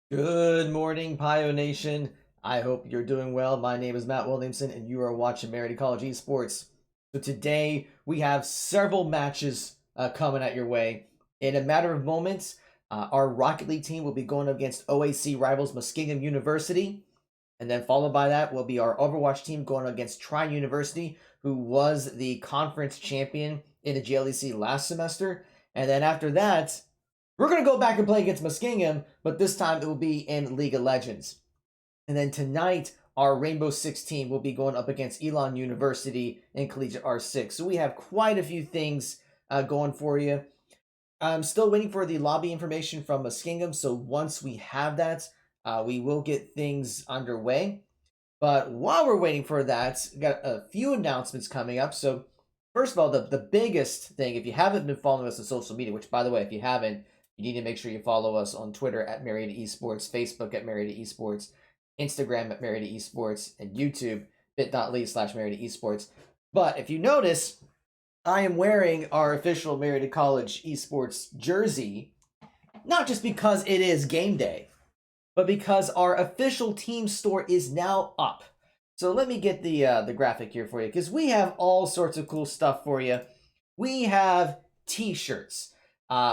Good morning, Pio Nation. I hope you're doing well. My name is Matt Williamson, and you are watching Marietta College Esports. So today we have several matches coming at your way. In a matter of moments, our Rocket League team will be going against OAC rivals Muskingum University, and then followed by that will be our Overwatch team going against Trine University, who was the conference champion in the GLEC last semester. And then after that, we're going to go back and play against Muskingum, but this time it will be in League of Legends. And then tonight, our Rainbow Six team will be going up against Elon University in Collegiate R6. So we have quite a few things going for you. I'm still waiting for the lobby information from Muskingum, so once we have that, we will get things underway. But while we're waiting for that, we got a few announcements coming up. So first of all, the biggest thing, if you haven't been following us on social media, which by the way, if you haven't, you need to make sure you follow us on Twitter at Marietta Esports, Facebook at Marietta Esports, Instagram at Marietta Esports, and YouTube, bit.ly/Marietta Esports. But if you notice, I am wearing our official Marietta College Esports jersey, not just because it is game day, but because our official team store is now up. So let me get the graphic here for you, because we have all sorts of cool stuff for you. We have t-shirts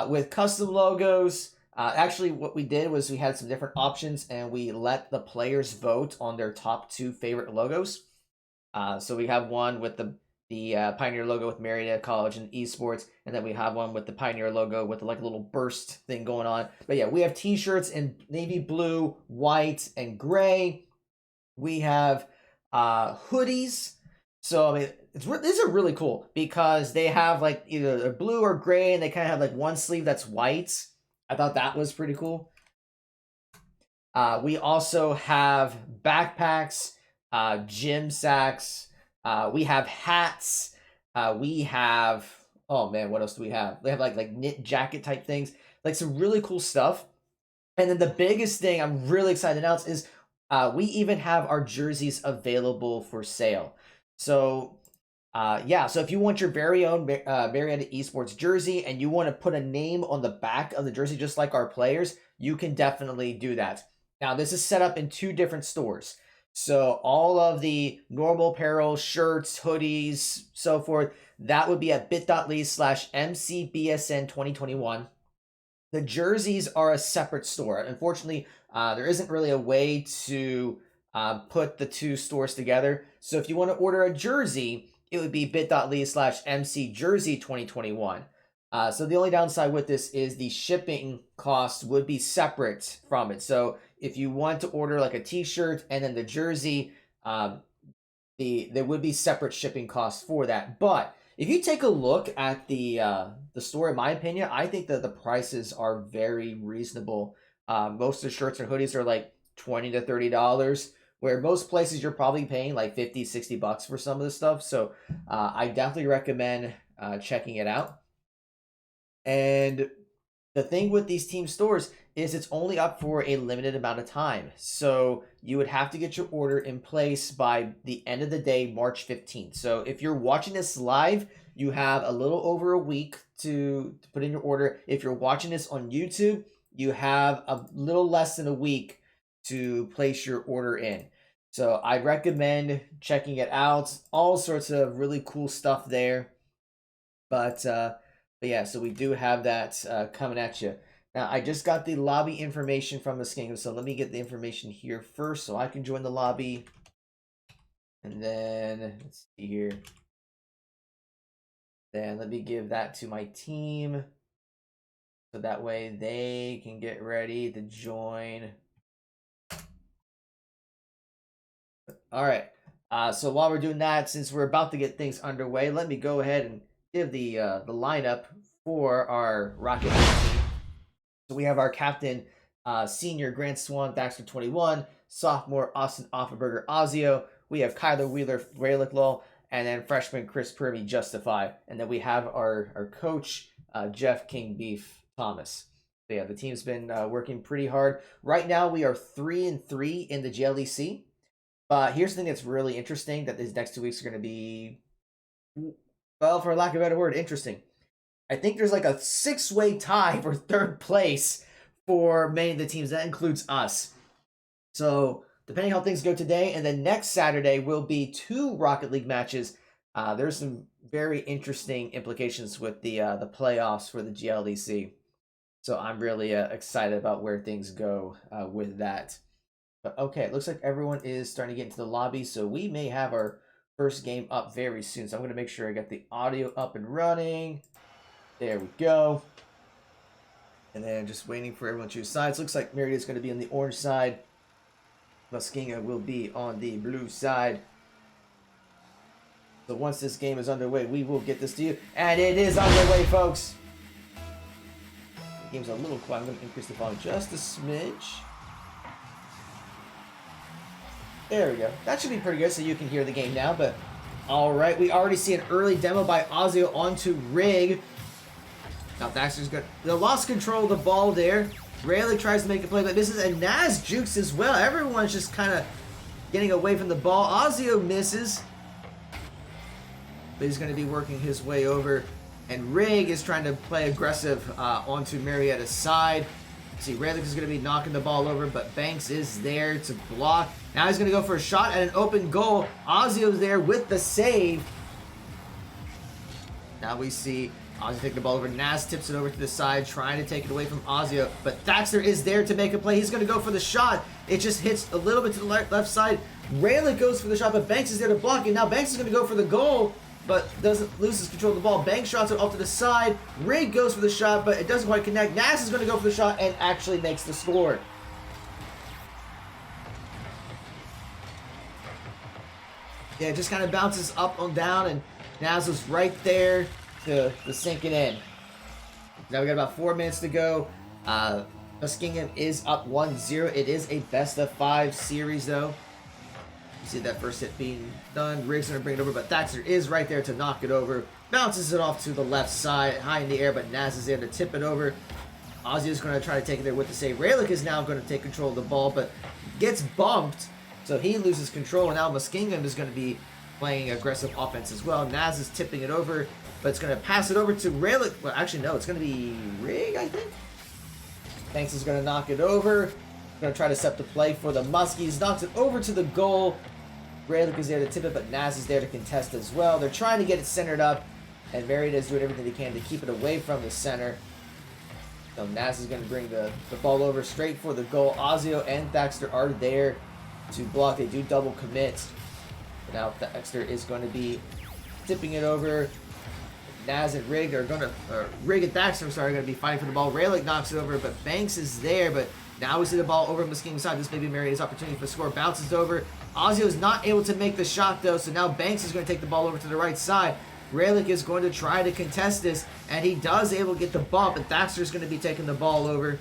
with custom logos. Actually, what we did was we had some different options, and we let the players vote on their top two favorite logos. So we have one with the Pioneer logo with Marietta College and Esports, and then we have one with the Pioneer logo with like a little burst thing going on. But yeah, we have t-shirts in navy blue, white, and gray. We have hoodies. So I mean, these are really cool because they have like either blue or gray, and they kind of have like one sleeve that's white. I thought that was pretty cool. We also have backpacks, gym sacks. We have hats. We have, oh man, what else do we have? We have like knit jacket type things, like some really cool stuff. And then the biggest thing I'm really excited to announce is we even have our jerseys available for sale. So yeah, so if you want your very own Marietta Esports jersey and you want to put a name on the back of the jersey just like our players, you can definitely do that. Now, this is set up in two different stores. So all of the normal apparel, shirts, hoodies, so forth, that would be at bit.ly/MCBSN2021. The jerseys are a separate store. Unfortunately, there isn't really a way to put the two stores together. So if you want to order a jersey, it would be bit.ly/MCJersey2021. So the only downside with this is the shipping cost would be separate from it. So if you want to order like a t-shirt and then the jersey, there would be separate shipping costs for that. But if you take a look at the store, in my opinion, I think that the prices are very reasonable. Most of the shirts and hoodies are like $20 to $30, where most places you're probably paying like 50, 60 bucks for some of this stuff. So I definitely recommend checking it out. And the thing with these team stores is it's only up for a limited amount of time. So you would have to get your order in place by the end of the day, March 15th. So if you're watching this live, you have a little over a week to put in your order. If you're watching this on YouTube, you have a little less than a week to place your order in. So I recommend checking it out. All sorts of really cool stuff there. But yeah, so we do have that coming at you. Now, I just got the lobby information from Muskingum, so let me get the information here first so I can join the lobby. And then, let's see here. Then let me give that to my team. So that way they can get ready to join. All right. So while we're doing that, since we're about to get things underway, let me go ahead and give the lineup for our Rocket League team. So we have our captain, senior Grant Swan, Baxter 21, sophomore Austin Offenberger Ozio. We have Kyler Wheeler, Raylick Law, and then freshman Chris Purvey Justify. And then we have our coach, Jeff King Beef Thomas. So yeah, the team's been working pretty hard. Right now, we are 3-3 in the GLEC. But here's the thing that's really interesting that these next 2 weeks are going to be, well, for lack of a better word, interesting. I think there's like a 6-way tie for third place for many of the teams. That includes us. So depending how things go today, and then next Saturday will be 2 Rocket League matches. There's some very interesting implications with the playoffs for the GLEC. So I'm really excited about where things go with that. But okay, it looks like everyone is starting to get into the lobby, so we may have our first game up very soon. So I'm going to make sure I got the audio up and running. There we go. And then just waiting for everyone to choose sides. Looks like Marietta's going to be on the orange side. Muskingum will be on the blue side. So once this game is underway, we will get this to you. And it is underway, folks. The game's a little quiet. I'm going to increase the volume just a smidge. There we go. That should be pretty good so you can hear the game now. But all right, we already see an early demo by Ozio onto Rig. Now Baxter's good. They lost control of the ball there. Rayleigh tries to make a play, but misses. And Naz jukes as well. Everyone's just kind of getting away from the ball. Ozio misses. But he's going to be working his way over. And Rig is trying to play aggressive onto Marietta's side. See, Rayleigh is going to be knocking the ball over, but Banks is there to block. Now he's going to go for a shot at an open goal. Ozio's there with the save. Now we see Ozio taking the ball over. Naz tips it over to the side, trying to take it away from Ozio. But Thaxter is there to make a play. He's going to go for the shot. It just hits a little bit to the left side. Rayleigh goes for the shot, but Banks is there to block it. Now Banks is going to go for the goal, but doesn't lose his control of the ball. Banks shots it off to the side. Rig goes for the shot, but it doesn't quite connect. Naz is going to go for the shot and actually makes the score. Yeah, it just kind of bounces up and down, and Naz was right there to sink it in. Now we got about 4 minutes to go. Muskingum is up 1-0. It is a best-of-5 series, though. You see that first hit being done. Riggs going to bring it over, but Thaxter is right there to knock it over. Bounces it off to the left side, high in the air, but Naz is there to tip it over. Ozzy is going to try to take it there with the save. Rayleigh is now going to take control of the ball, but gets bumped, so he loses control, and now Muskingum is going to be playing aggressive offense as well. Naz is tipping it over, but it's going to pass it over to Rayleigh. Well, actually, no, it's going to be Rig, I think. Banks is going to knock it over. Going to try to set the play for the Muskies. Knocks it over to the goal. Rayleigh is there to tip it, but Naz is there to contest as well. They're trying to get it centered up, and Marietta is doing everything they can to keep it away from the center. So Naz is going to bring the ball over straight for the goal. Ozio and Thaxter are there to block. They do double commit. But now Thaxter is going to be tipping it over. Naz and Rig are going to, Rig and Thaxter, are going to be fighting for the ball. Rayleigh knocks it over, but Banks is there. But now we see the ball over Muskingum's side. This may be Marietta's opportunity for a score. Bounces over. Ozio is not able to make the shot, though, so now Banks is going to take the ball over to the right side. Rayleigh is going to try to contest this, and he does able to get the bump, and Thaxter is going to be taking the ball over.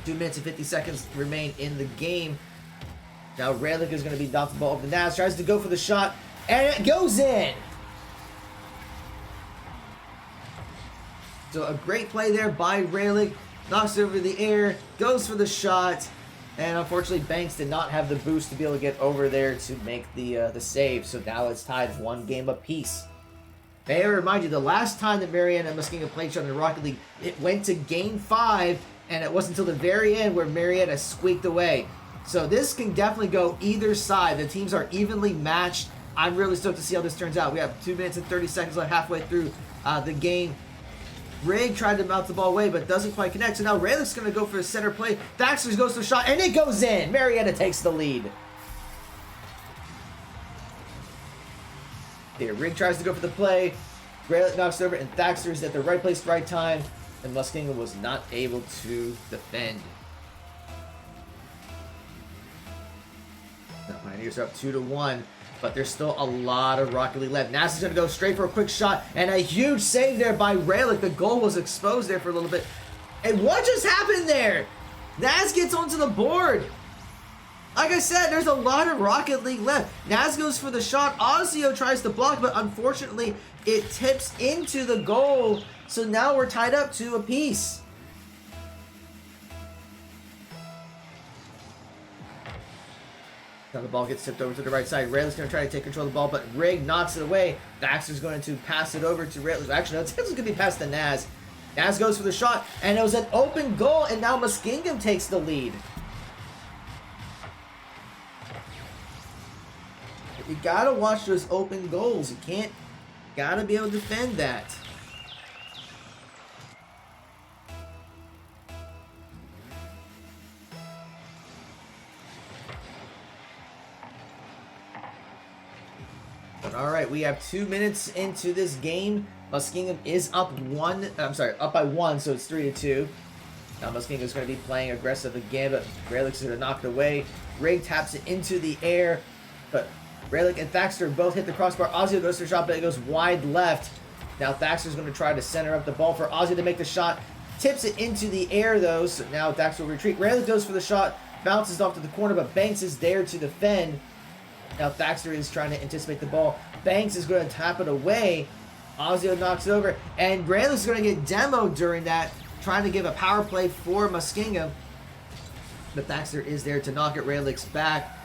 2 minutes and 50 seconds remain in the game. Now Rayleigh is going to be knocking the ball over to Naz, tries to go for the shot, and it goes in! So a great play there by Rayleigh. Knocks it over the air, goes for the shot, and unfortunately Banks did not have the boost to be able to get over there to make the save. So now it's tied 1 game apiece. May I remind you, the last time that Marietta and Muskingum played each other in the Rocket League, it went to Game 5, and it wasn't until the very end where Marietta squeaked away. So this can definitely go either side. The teams are evenly matched. I'm really stoked to see how this turns out. We have 2 minutes and 30 seconds left, halfway through the game. Rig tried to mount the ball away, but doesn't quite connect. So now Rayleigh's going to go for a center play. Thaxter goes to the shot, and it goes in. Marietta takes the lead. There, Rig tries to go for the play. Rayleigh knocks it over, and Thaxter is at the right place, right time, and Muskingum was not able to defend. The Pioneers are up 2-1. But there's still a lot of Rocket League left. Naz is going to go straight for a quick shot. And a huge save there by Rayleigh. The goal was exposed there for a little bit. And what just happened there? Naz gets onto the board. Like I said, there's a lot of Rocket League left. Naz goes for the shot. Ozio tries to block, but unfortunately, it tips into the goal. So now we're tied up 2 apiece. Now the ball gets tipped over to the right side. Rayleigh's going to try to take control of the ball, but Rig knocks it away. Thaxter's going to pass it over to Rayleigh. Actually, no, it's going to be passed to Naz. Naz goes for the shot, and it was an open goal, and now Muskingum takes the lead. You gotta watch those open goals. You can't, gotta be able to defend that. But all right, we have 2 minutes into this game. Muskingum is up by 1, so it's 3-2. Now Muskingum's going to be playing aggressive again, but Great Lakes is going to knock it away. Rig taps it into the air, but Great Lakes and Thaxter both hit the crossbar. Ozzy goes for a shot, but it goes wide left. Now Thaxter's going to try to center up the ball for Ozzy to make the shot. Tips it into the air, though, so now Thaxter will retreat. Great Lakes goes for the shot, bounces off to the corner, but Banks is there to defend. Now Thaxter is trying to anticipate the ball. Banks is going to tap it away. Ozzy knocks it over, and Great Lakes is going to get demoed during that, trying to give a power play for Muskingum. But Thaxter is there to knock it Great Lakes back.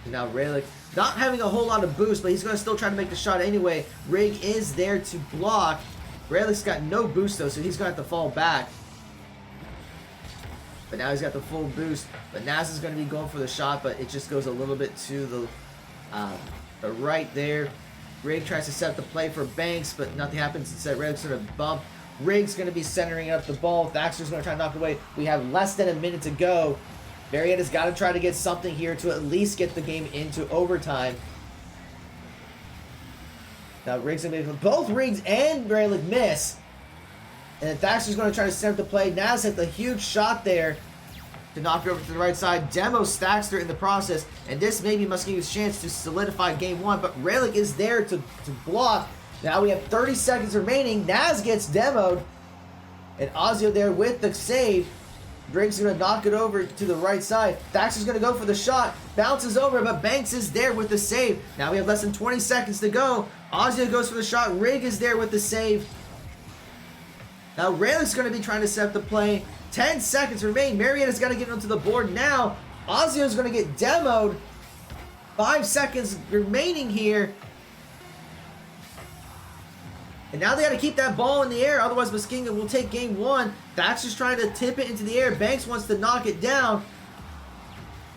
And now Great Lakes not having a whole lot of boost, but he's going to still try to make the shot anyway. Rig is there to block. Great Lakes got no boost though, so he's going to have to fall back. But now he's got the full boost. But Naz is going to be going for the shot, but it just goes a little bit to the right there. Rig tries to set up the play for Banks, but nothing happens. Instead, Rig's going to bump. Rig's going to be centering up the ball. Thaxter's going to try to knock it away. We have less than a minute to go. Marietta's got to try to get something here to at least get the game into overtime. Now Rig's going to be both Riggs and Graylick miss. And then Thaxter's going to try to set up the play. Naz hit the huge shot there to knock it over to the right side. Demos Thaxter in the process, and this may be Muskingum's chance to solidify game 1, but Relic is there to block. Now we have 30 seconds remaining. Naz gets demoed, and Ozio there with the save. Briggs going to knock it over to the right side. Thaxter's going to go for the shot, bounces over, but Banks is there with the save. Now we have less than 20 seconds to go. Ozio goes for the shot. Rig is there with the save. Now Relic's going to be trying to set up the play. 10 seconds remain. Marietta's got to get onto the board now. Ozio's going to get demoed. 5 seconds remaining here. And now they got to keep that ball in the air. Otherwise, Muskingum will take game 1. Thaxter's trying to tip it into the air. Banks wants to knock it down.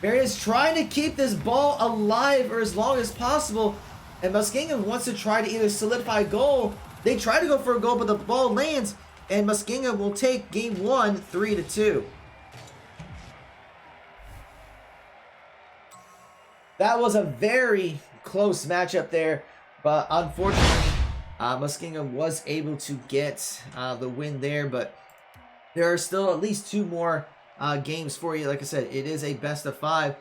Marietta's trying to keep this ball alive for as long as possible. And Muskingum wants to try to either solidify a goal. They try to go for a goal, but the ball lands. And Muskingum will take game 1, 3-2. That was a very close matchup there, but unfortunately, Muskingum was able to get the win there. But there are still at least 2 more games for you. Like I said, it is a best of 5,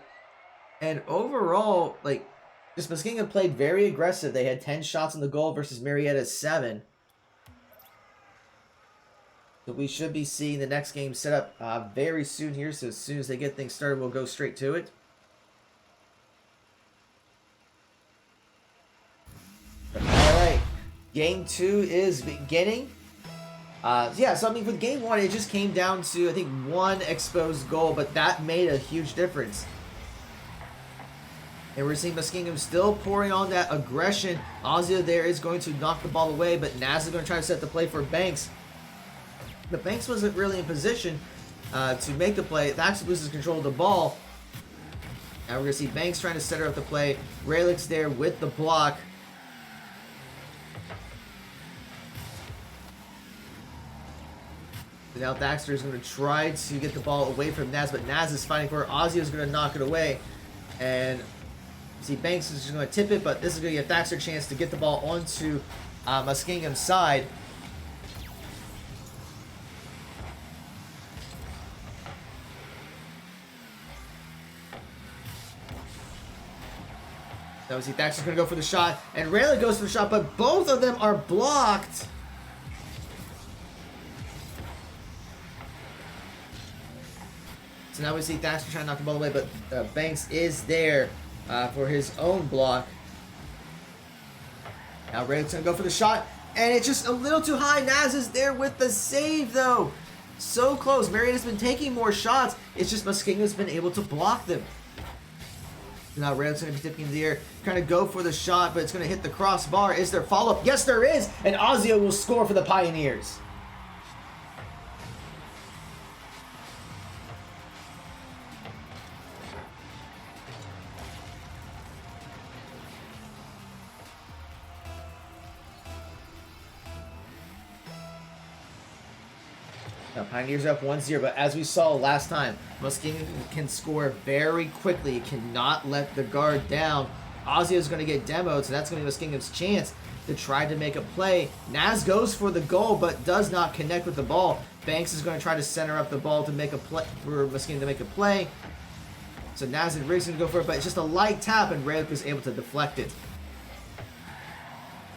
and overall, like, just Muskingum played very aggressive. They had 10 shots on the goal versus Marietta's 7. So we should be seeing the next game set up very soon here. So as soon as they get things started, we'll go straight to it. Alright, game 2 is beginning. Yeah, so I mean, with game 1, it just came down to, I think, 1 exposed goal, but that made a huge difference. And we're seeing Muskingum still pouring on that aggression. Ozio there is going to knock the ball away, but Naz is going to try to set the play for Banks. But Banks wasn't really in position to make the play. Thaxter loses control of the ball. Now we're going to see Banks trying to set her up the play. Relic's there with the block. So now Thaxter is going to try to get the ball away from Naz, but Naz is fighting for it. Ozio is going to knock it away. And see, Banks is just going to tip it, but this is going to give Thaxter a chance to get the ball onto Muskingum's side. Now we see Thaxter's going to go for the shot, and Rayleigh goes for the shot, but both of them are blocked. So now we see Thaxter trying to knock the ball away, but Banks is there for his own block. Now Rayleigh's going to go for the shot, and it's just a little too high. Naz is there with the save, though. So close. Marietta's been taking more shots. It's just Muskingum's been able to block them. Now Red's going to be tipping into the air, trying to go for the shot, but it's going to hit the crossbar. Is there follow-up? Yes, there is, and Ozio will score for the Pioneers. Now, Pioneers are up 1-0, but as we saw last time, Muskingum can score very quickly. It cannot let the guard down. Ozzy is going to get demoed, so that's going to be Muskingum's chance to try to make a play. Naz goes for the goal, but does not connect with the ball. Banks is going to try to center up the ball to make a play for Muskingum to make a play. So Naz and Riggs going to go for it, but it's just a light tap, and Raylick is able to deflect it.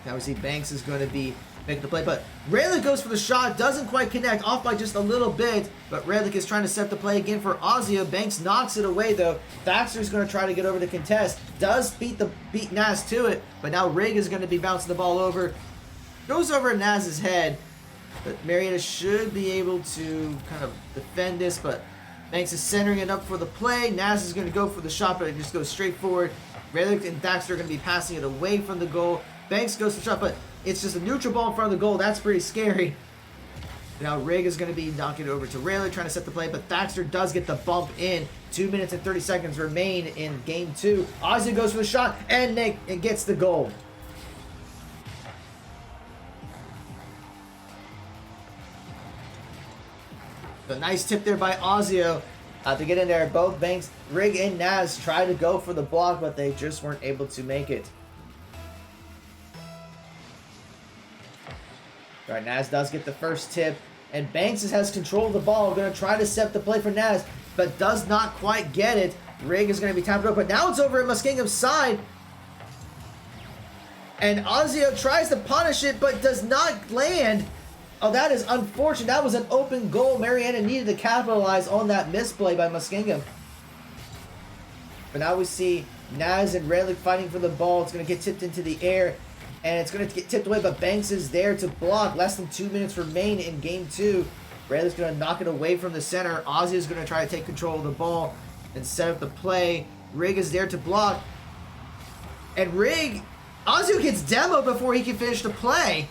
Now we see Banks is going to be making the play, but Raylick goes for the shot, doesn't quite connect, off by just a little bit, but Raylick is trying to set the play again for Ozio. Banks knocks it away though. Thaxter is going to try to get over the contest, does beat Naz to it, but now Rig is going to be bouncing the ball over, goes over Naz's head, but Marietta should be able to kind of defend this, but Banks is centering it up for the play. Naz is going to go for the shot, but it just goes straight forward. Raylick and Thaxter are going to be passing it away from the goal. Banks goes for the shot, but it's just a neutral ball in front of the goal. That's pretty scary. Now Rig is going to be knocking it over to Raylick, trying to set the play, but Thaxter does get the bump in. 2 minutes and 30 seconds remain in game 2. Ozzy goes for the shot, and it gets the goal. A nice tip there by Ozio to get in there. Both Banks, Rig, and Naz tried to go for the block, but they just weren't able to make it. All right, Naz does get the first tip, and Banks has control of the ball. Going to try to set the play for Naz, but does not quite get it. Rig is going to be tapped up, but now it's over at Muskingum's side. And Ozio tries to punish it, but does not land. Oh, that is unfortunate. That was an open goal. Marietta needed to capitalize on that misplay by Muskingum. But now we see Naz and Raylick fighting for the ball. It's going to get tipped into the air, and it's going to get tipped away, but Banks is there to block. Less than 2 minutes remain in game 2. Raylick's going to knock it away from the center. Ozzy is going to try to take control of the ball and set up the play. Rig is there to block. And Ozzy gets demoed before he can finish the play.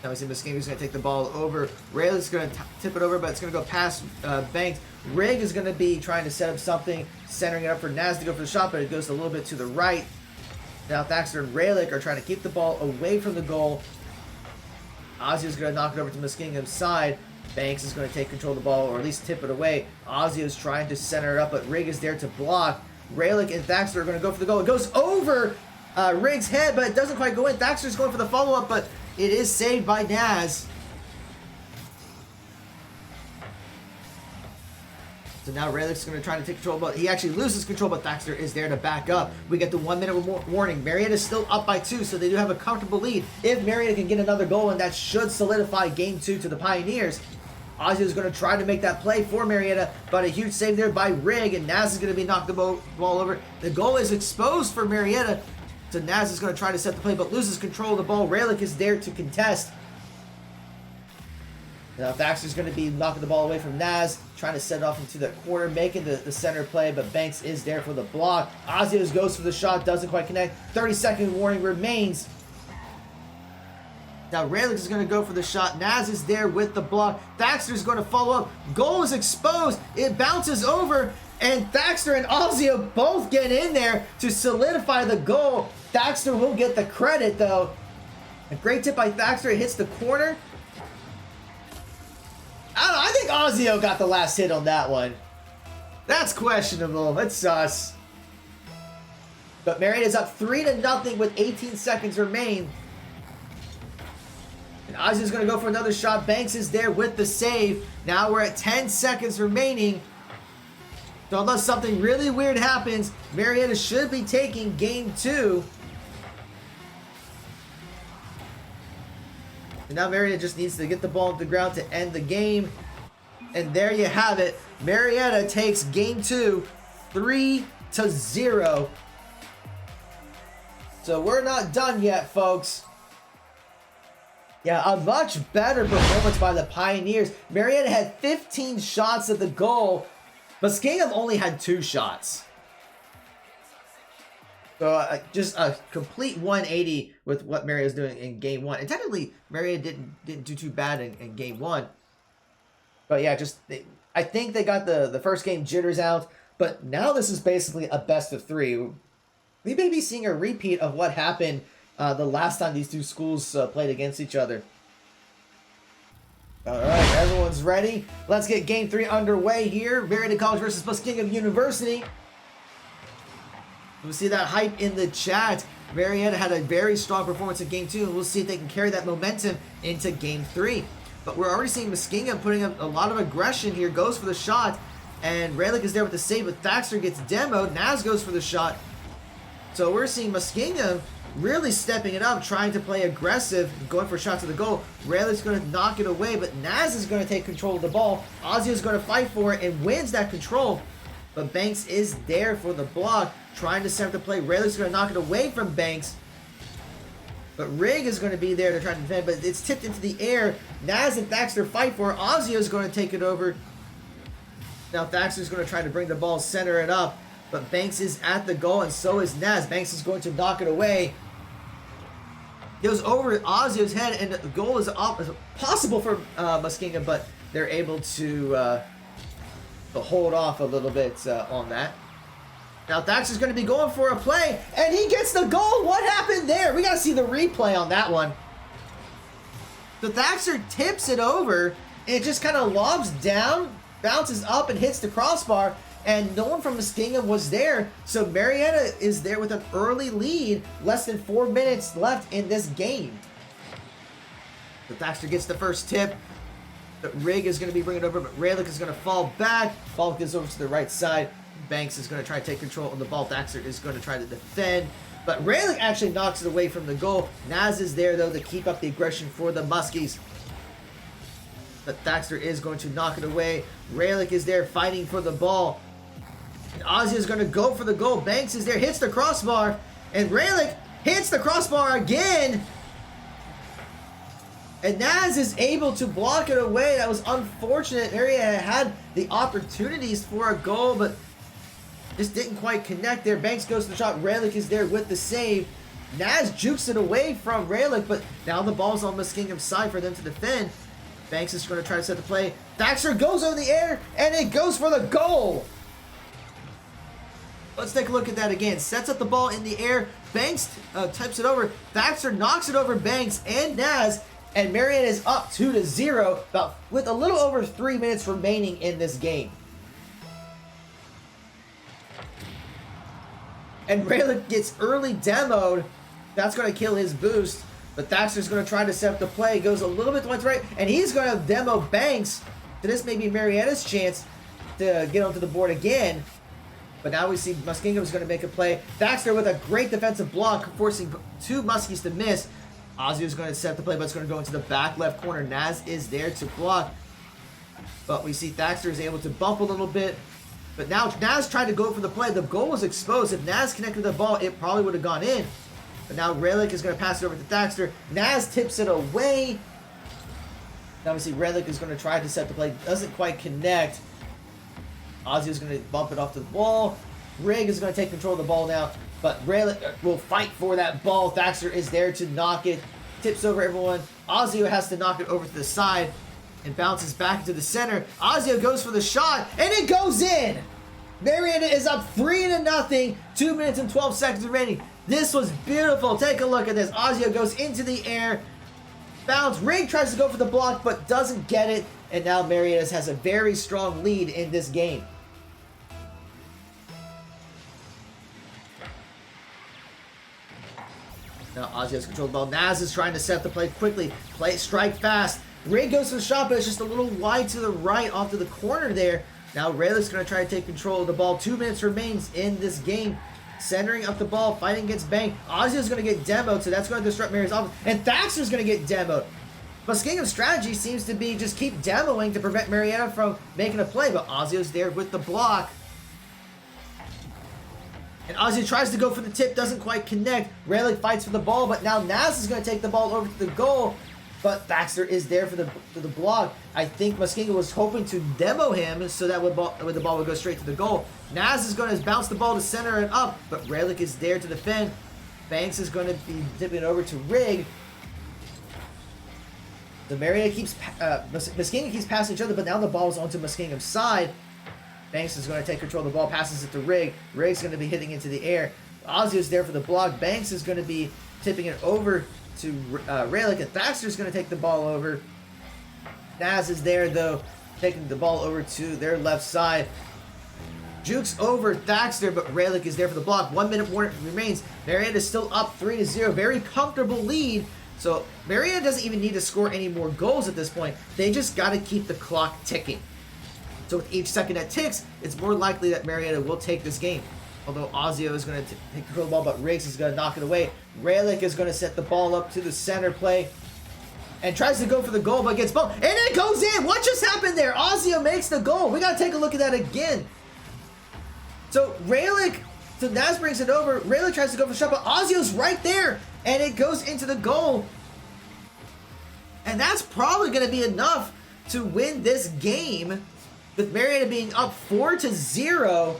Now we see Muskingum's going to take the ball over. Raylick's going to tip it over, but it's going to go past Banks. Rig is going to be trying to set up something, centering it up for Naz to go for the shot, but it goes a little bit to the right. Now Thaxter and Raylick are trying to keep the ball away from the goal. Ozzy is going to knock it over to Muskingum's side. Banks is going to take control of the ball, or at least tip it away. Ozzy is trying to center it up, but Rig is there to block. Raylick and Thaxter are going to go for the goal. It goes over Rig's head, but it doesn't quite go in. Thaxter's going for the follow-up, but it is saved by Naz. So now Raylick's going to try to take control, but he actually loses control, but Thaxter is there to back up. We get the 1 minute warning. Marietta's still up by 2, so they do have a comfortable lead. If Marietta can get another goal, and that should solidify game 2 to the Pioneers. Ozzy is going to try to make that play for Marietta, but a huge save there by Rig, and Naz is going to be knocked the ball over. The goal is exposed for Marietta. So Naz is going to try to set the play, but loses control of the ball. Raylick is there to contest. Now Thaxter is going to be knocking the ball away from Naz, trying to set it off into the corner, making the center play, but Banks is there for the block. Ozzy goes for the shot, doesn't quite connect. 30-second warning remains. Now Raylick is going to go for the shot. Naz is there with the block. Thaxter is going to follow up. Goal is exposed. It bounces over, and Thaxter and Ozzy both get in there to solidify the goal. Thaxter will get the credit, though. A great tip by Thaxter. It hits the corner. I think Ozzy got the last hit on that one. That's questionable. That's sus. But Marietta's up 3-0 with 18 seconds remain. And Ozzy's going to go for another shot. Banks is there with the save. Now we're at 10 seconds remaining. So unless something really weird happens, Marietta should be taking game 2. And now Marietta just needs to get the ball to the ground to end the game. And there you have it. Marietta takes game 2, 3-0. So we're not done yet, folks. Yeah, a much better performance by the Pioneers. Marietta had 15 shots at the goal. Muskingum only had 2 shots. So just a complete 180 with what Marietta's doing in game 1. And technically, Marietta didn't do too bad in game 1. But yeah, I think they got the first game jitters out. But now this is basically a best of 3. We may be seeing a repeat of what happened the last time these two schools played against each other. All right, everyone's ready. Let's get Game 3 underway here. Marietta College versus Muskingum University. We see that hype in the chat. Marietta had a very strong performance in Game 2, and we'll see if they can carry that momentum into Game 3. But we're already seeing Muskingum putting up a lot of aggression here. Goes for the shot, and Great Lakes is there with the save, but Thaxter gets demoed. Naz goes for the shot. So we're seeing Muskingum really stepping it up, trying to play aggressive, going for shots to the goal. Great Lakes is going to knock it away, but Naz is going to take control of the ball. Ozzy is going to fight for it and wins that control. But Banks is there for the block, trying to set up the play. Great Lakes is going to knock it away from Banks. But Rig is going to be there to try to defend, but it's tipped into the air. Naz and Thaxter fight for it. Ozzy is going to take it over. Now Thaxter is going to try to bring the ball, center it up. But Banks is at the goal, and so is Naz. Banks is going to knock it away. Goes over Ozzy's head, and the goal is possible for Muskingum, but they're able to hold off a little bit on that. Now Thaxter's going to be going for a play, and he gets the goal. What happened there? We got to see the replay on that one. So Thaxter tips it over, and it just kind of lobs down, bounces up, and hits the crossbar, and no one from Muskingum was there. So Marietta is there with an early lead, less than 4 minutes left in this game. So Thaxter gets the first tip. The Rig is going to be bringing it over, but Raylick is going to fall back. Ball goes over to the right side. Banks is going to try to take control of the ball. Thaxter is going to try to defend, but Raylick actually knocks it away from the goal. Naz is there, though, to keep up the aggression for the Muskies. But Thaxter is going to knock it away. Raylick is there fighting for the ball. And Ozzy is going to go for the goal. Banks is there, hits the crossbar, and Raylick hits the crossbar again. And Naz is able to block it away. That was unfortunate. Marietta had the opportunities for a goal, but just didn't quite connect there. Banks goes to the shot. Raylick is there with the save. Naz jukes it away from Raylick, but now the ball's on Muskingum's side for them to defend. Banks is going to try to set the play. Thaxter goes over the air, and it goes for the goal. Let's take a look at that again. Sets up the ball in the air. Banks types it over. Thaxter knocks it over Banks and Naz, and Marietta is up 2-0 with a little over 3 minutes remaining in this game. And Raylick gets early demoed. That's going to kill his boost. But Thaxter's going to try to set up the play. Goes a little bit to the right. And he's going to demo Banks. So this may be Marietta's chance to get onto the board again. But now we see Muskingum is going to make a play. Thaxter with a great defensive block, forcing two Muskies to miss. Ozzy is going to set up the play, but it's going to go into the back left corner. Naz is there to block. But we see Thaxter is able to bump a little bit. But now Naz tried to go for the play. The goal was exposed. If Naz connected the ball, it probably would have gone in. But now Raylick is going to pass it over to Thaxter. Naz tips it away. Now we see Raylick is going to try to set the play. Doesn't quite connect. Ozzy is going to bump it off to the wall. Rig is going to take control of the ball now. But Raylick will fight for that ball. Thaxter is there to knock it. Tips over everyone. Ozzy has to knock it over to the side. And bounces back into the center. Ozzy goes for the shot, and it goes in! Marietta is up 3-0, 2 minutes and 12 seconds remaining. This was beautiful. Take a look at this. Ozzy goes into the air. Bounce. Rig tries to go for the block, but doesn't get it. And now Marietta has a very strong lead in this game. Now Ozzy has control of the ball. Naz is trying to set the play quickly. Strike fast. Ray goes for the shot, but it's just a little wide to the right off to the corner there. Now Raylick's going to try to take control of the ball. 2 minutes remains in this game. Centering up the ball, fighting against Bank. Ozzy is going to get demoed, so that's going to disrupt Marietta's offense. And Thaxter's going to get demoed. Muskingum's strategy seems to be just keep demoing to prevent Marietta from making a play, but Ozzy's there with the block. And Ozzy tries to go for the tip, doesn't quite connect. Raylick fights for the ball, but now Naz is going to take the ball over to the goal. But Thaxter is there for the block. I think Muskingum was hoping to demo him so that the ball would go straight to the goal. Naz is going to bounce the ball to center it up, but Raylick is there to defend. Banks is going to be dipping it over to Rig. The Marietta keeps Muskingum keeps passing each other, but now the ball is onto Muskingum's side. Banks is going to take control of the ball, passes it to Rig. Rig's going to be hitting into the air. Ozzy is there for the block. Banks is going to be tipping it over to Raylick, and Thaxter's going to take the ball over. Naz is there, though, taking the ball over to their left side. Jukes over Thaxter, but Raylick is there for the block. 1 minute more remains. Marietta is still up 3-0. Very comfortable lead. So Marietta doesn't even need to score any more goals at this point. They just got to keep the clock ticking. So with each second that ticks, it's more likely that Marietta will take this game. Although Ozio is going to take control of the ball, but Riggs is going to knock it away. Raylick is going to set the ball up to the center play and tries to go for the goal, but gets bumped. And it goes in! What just happened there? Ozio makes the goal. We got to take a look at that again. So Raylick, so Naz brings it over. Raylick tries to go for the shot, but Ozio's right there. And it goes into the goal. And that's probably going to be enough to win this game. With Marietta being up 4-0.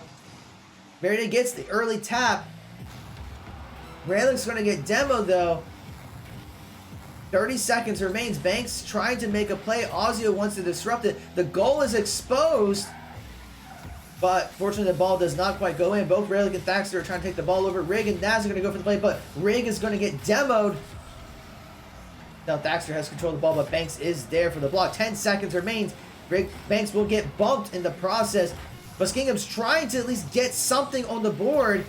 Marietta gets the early tap. Raylick's going to get demoed, though. 30 seconds remains. Banks trying to make a play. Ozio wants to disrupt it. The goal is exposed. But fortunately, the ball does not quite go in. Both Raylick and Thaxter are trying to take the ball over. Rig and Naz are going to go for the play, but Rig is going to get demoed. Now Thaxter has control of the ball, but Banks is there for the block. 10 seconds remains. Banks will get bumped in the process. Muskingum's trying to at least get something on the board.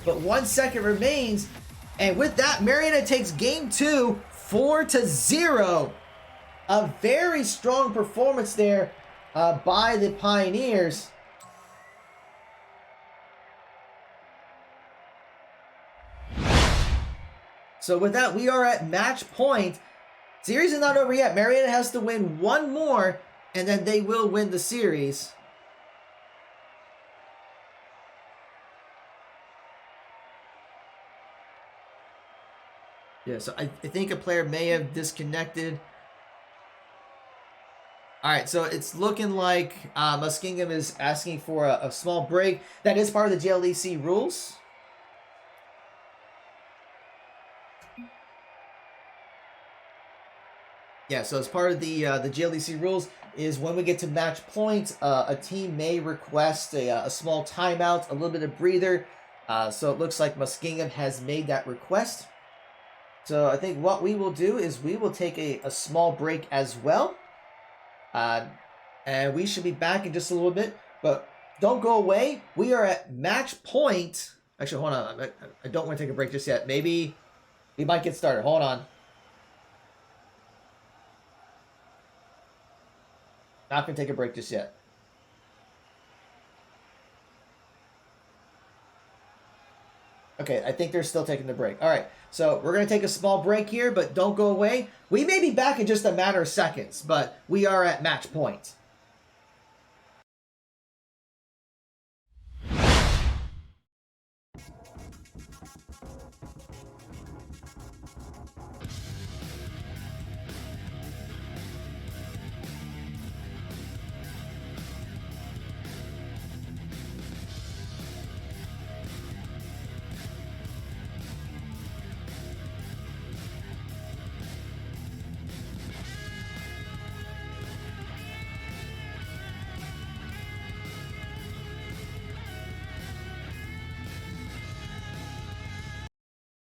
But 1 second remains. And with that, Marietta takes game 2, 4-0. A very strong performance there by the Pioneers. So with that, we are at match point. Series is not over yet. Marietta has to win one more, and then they will win the series. Yeah, so I think a player may have disconnected. All right, so it's looking like Muskingum is asking for a small break. That is part of the JLEC rules. Yeah, so as part of the JLEC rules is when we get to match point, a team may request a small timeout, a little bit of breather. So it looks like Muskingum has made that request. So I think what we will do is we will take a small break as well. And we should be back in just a little bit. But don't go away. We are at match point. Actually, hold on. I don't want to take a break just yet. Maybe we might get started. Hold on. Not going to take a break just yet. Okay, I think they're still taking the break. All right, so we're going to take a small break here, but don't go away. We may be back in just a matter of seconds, but we are at match point.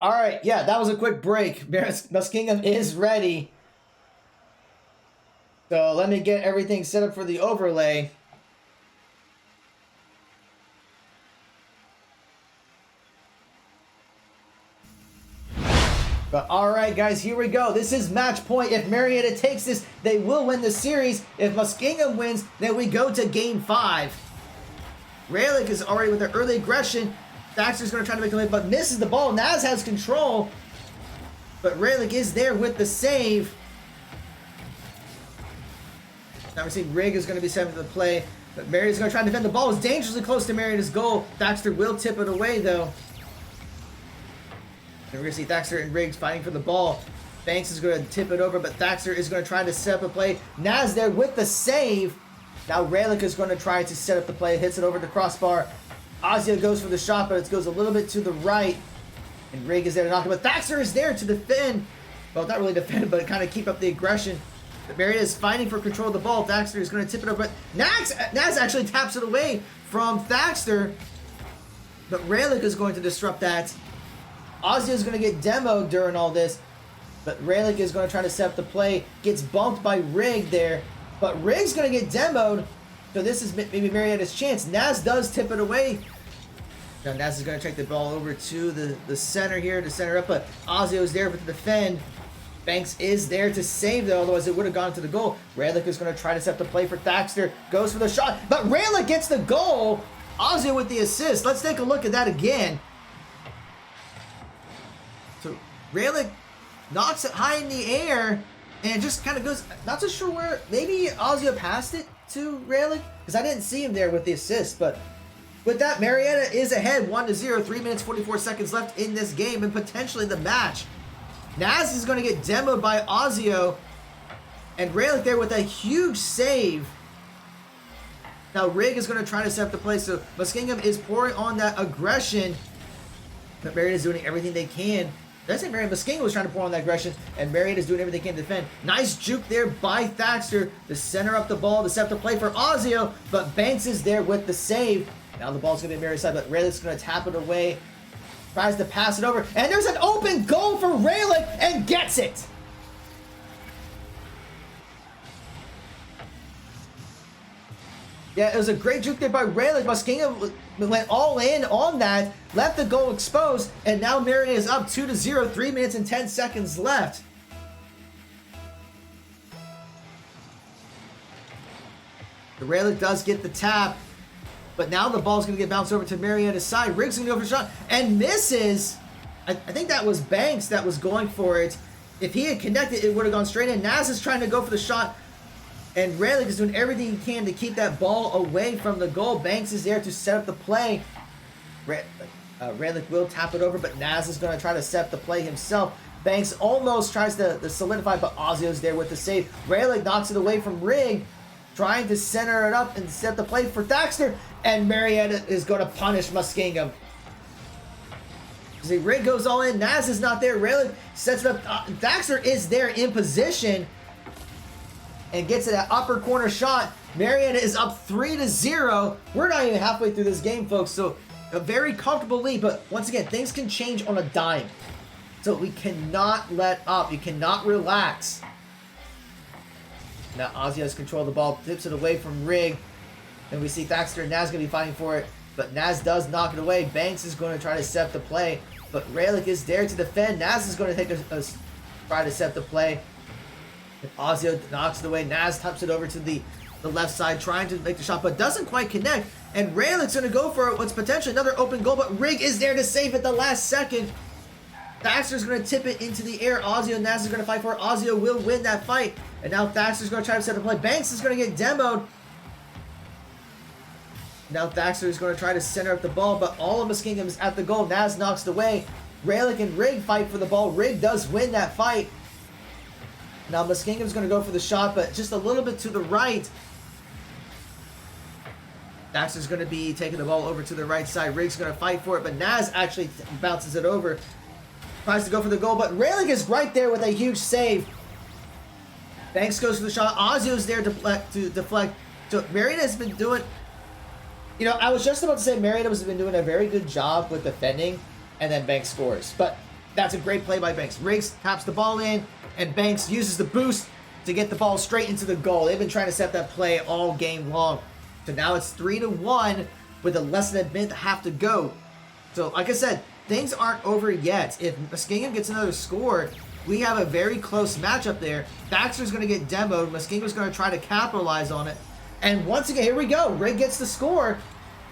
All right, yeah, that was a quick break. Muskingum is ready. So let me get everything set up for the overlay. But all right, guys, here we go. This is match point. If Marietta takes this, they will win the series. If Muskingum wins, then we go to game 5. Raylick is already with the early aggression. Thaxter's going to try to make a play, but misses the ball. Naz has control. But Raylick is there with the save. Now we see Rig is going to be sent to the play. But Marietta's going to try to defend the ball. It's dangerously close to Marietta's goal. Thaxter will tip it away, though. And we're going to see Thaxter and Riggs fighting for the ball. Banks is going to tip it over, but Thaxter is going to try to set up a play. Naz there with the save. Now Raylick is going to try to set up the play. Hits it over the crossbar. Ozio goes for the shot, but it goes a little bit to the right. And Rig is there to knock it. But Thaxter is there to defend. Well, not really defend, but kind of keep up the aggression. But Marietta is fighting for control of the ball. Thaxter is going to tip it over. But Naz actually taps it away from Thaxter. But Raylick is going to disrupt that. Ozio's going to get demoed during all this. But Raylick is going to try to set up the play. Gets bumped by Rig there. But Rig's going to get demoed. So this is maybe Marietta's chance. Naz does tip it away. Now Naz is going to take the ball over to the center here to center up. But Ozio's there to defend. Banks is there to save though. Otherwise it would have gone to the goal. Raylick is going to try to set up the play for Thaxter. Goes for the shot. But Raylick gets the goal. Ozio with the assist. Let's take a look at that again. So Raylick knocks it high in the air and just kind of goes, not so sure where, maybe Ozio passed it to Raylick because I didn't see him there with the assist. But with that, Marietta is ahead 1-0, 3 minutes 44 seconds left in this game and potentially the match. Naz is going to get demoed by Ozio and Raylick there with a huge save. Now Rig is going to try to set up the play, so Muskingum is pouring on that aggression, but Marietta is doing everything they can. That's it, Muskingum was trying to pour on that aggression, and Marietta is doing everything they can to defend. Nice juke there by Thaxter to center up the ball to set up the play for Ozio, but Banks is there with the save. Now the ball's going to be Marietta's side, but Raylick's going to tap it away, tries to pass it over, and there's an open goal for Raylick, and gets it! Yeah, it was a great juke there by Raylick. Muskingum went all in on that, left the goal exposed, and now Marietta is up 2-0, 3 minutes and 10 seconds left. The Raylick does get the tap, but now the ball's going to get bounced over to Marietta's side. Riggs going to go for a shot, and misses. I think that was Banks that was going for it. If he had connected, it would have gone straight in. Naz is trying to go for the shot, and Raylick is doing everything he can to keep that ball away from the goal. Banks is there to set up the play. Raylick will tap it over, but Naz is going to try to set up the play himself. Banks almost tries to solidify, but Ozio's there with the save. Raylick knocks it away from Rig, trying to center it up and set the play for Thaxter, and Marietta is going to punish Muskingum. See, Rig goes all in. Naz is not there. Raylick sets it up. Thaxter is there in position and gets that upper corner shot. Marietta is up 3-0. We're not even halfway through this game, folks, so a very comfortable lead, but once again, things can change on a dime. So we cannot let up. You cannot relax. Now Ozio has control of the ball, tips it away from Rig, and we see Thaxter and Naz going to be fighting for it, but Naz does knock it away. Banks is going to try to set the play, but Raylick is there to defend. Naz is going to take try to set the play. Ozio knocks it away. Naz taps it over to the left side, trying to make the shot, but doesn't quite connect. And Raylick's going to go for what's potentially another open goal, but Rig is there to save at the last second. Thaxter's going to tip it into the air. Ozio and Naz is going to fight for it. Ozio will win that fight. And now Thaxter's going to try to set the play. Banks is going to get demoed. Now Thaxter is going to try to center up the ball, but all of Muskingum is at the goal. Naz knocks it away. Raylick and Rig fight for the ball. Rig does win that fight. Now Muskingum's going to go for the shot, but just a little bit to the right. Thaxter's going to be taking the ball over to the right side. Rig's going to fight for it, but Naz actually bounces it over. Tries to go for the goal, but Raylick is right there with a huge save. Banks goes for the shot. Ozio's there to deflect. So Marietta has been doing... You know, I was just about to say Marietta has been doing a very good job with defending, and then Banks scores. But that's a great play by Banks. Riggs taps the ball in, and Banks uses the boost to get the ball straight into the goal. They've been trying to set that play all game long. So now it's 3-1 with a less than a minute to have to go. So like I said, things aren't over yet. If Muskingum gets another score, we have a very close matchup there. Thaxter's going to get demoed. Muskingum's going to try to capitalize on it. And once again, here we go. Rig gets the score.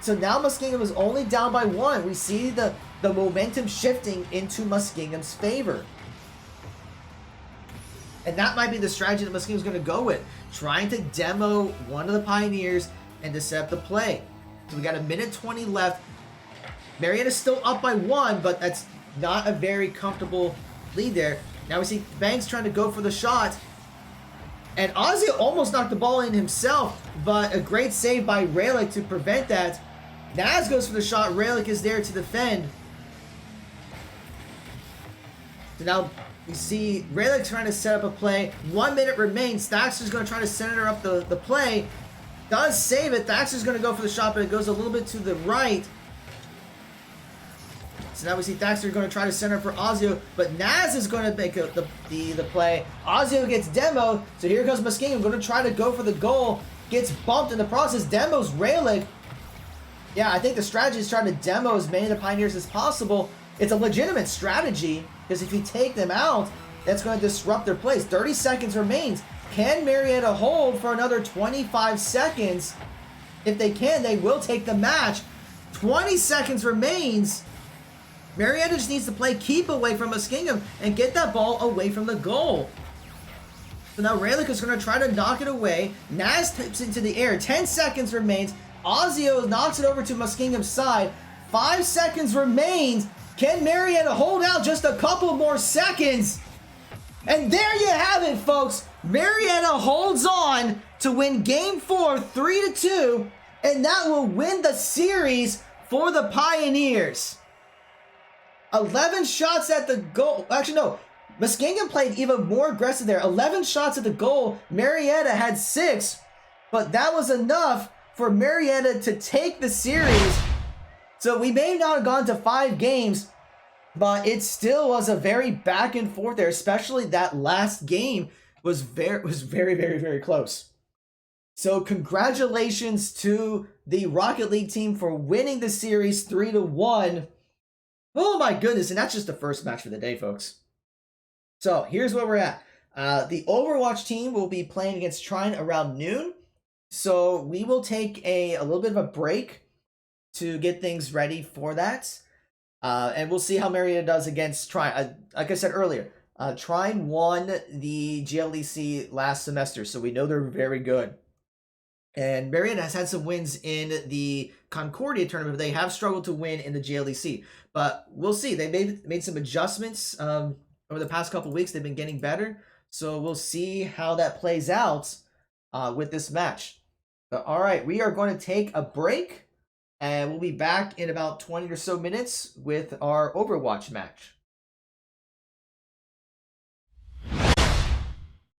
So now Muskingum is only down by 1. We see the momentum shifting into Muskingum's favor. And that might be the strategy that Muskingum's going to go with. Trying to demo one of the Pioneers and to set up the play. So we got 1:20 left. Marietta's still up by 1, but that's not a very comfortable lead there. Now we see Banks trying to go for the shot. And Ozio almost knocked the ball in himself, but a great save by Raylick to prevent that. Naz goes for the shot. Raylick is there to defend. So now we see Raylick trying to set up a play. 1 minute remains. Thaxter's going to try to center up the play. Does save it. Thaxter's going to go for the shot, but it goes a little bit to the right. So now we see Thaxter going to try to center for Ozio, but Naz is going to make the play. Ozio gets demoed, so here comes Muskingum going to try to go for the goal. Gets bumped in the process. Demos Raylick. Yeah, I think the strategy is trying to demo as many of the Pioneers as possible. It's a legitimate strategy, because if you take them out, that's going to disrupt their plays. 30 seconds remains. Can Marietta hold for another 25 seconds? If they can, they will take the match. 20 seconds remains. Marietta just needs to play keep away from Muskingum and get that ball away from the goal. So now Raylick is going to try to knock it away. Naz tips into the air. 10 seconds remains. Ozio knocks it over to Muskingum's side. 5 seconds remains. Can Marietta hold out just a couple more seconds? And there you have it, folks. Marietta holds on to win Game 4, 3-2, and that will win the series for the Pioneers. 11 shots at the goal. Actually, no. Muskingum played even more aggressive there. 11 shots at the goal. Marietta had 6, but that was enough for Marietta to take the series. So we may not have gone to 5 games, but it still was a very back and forth there, especially that last game was very, very close. So congratulations to the Rocket League team for winning the series 3-1. Oh my goodness, and that's just the first match for the day, folks. So here's where we're at. The Overwatch team will be playing against Trine around noon. So we will take a little bit of a break to get things ready for that. And we'll see how Marietta does against Trine. Like I said earlier, Trine won the GLEC last semester, so we know they're very good. And Marietta has had some wins in the Concordia tournament, but they have struggled to win in the GLEC. But we'll see. They made some adjustments over the past couple weeks. They've been getting better. So we'll see how that plays out with this match. But, all right, we are going to take a break, and we'll be back in about 20 or so minutes with our Overwatch match.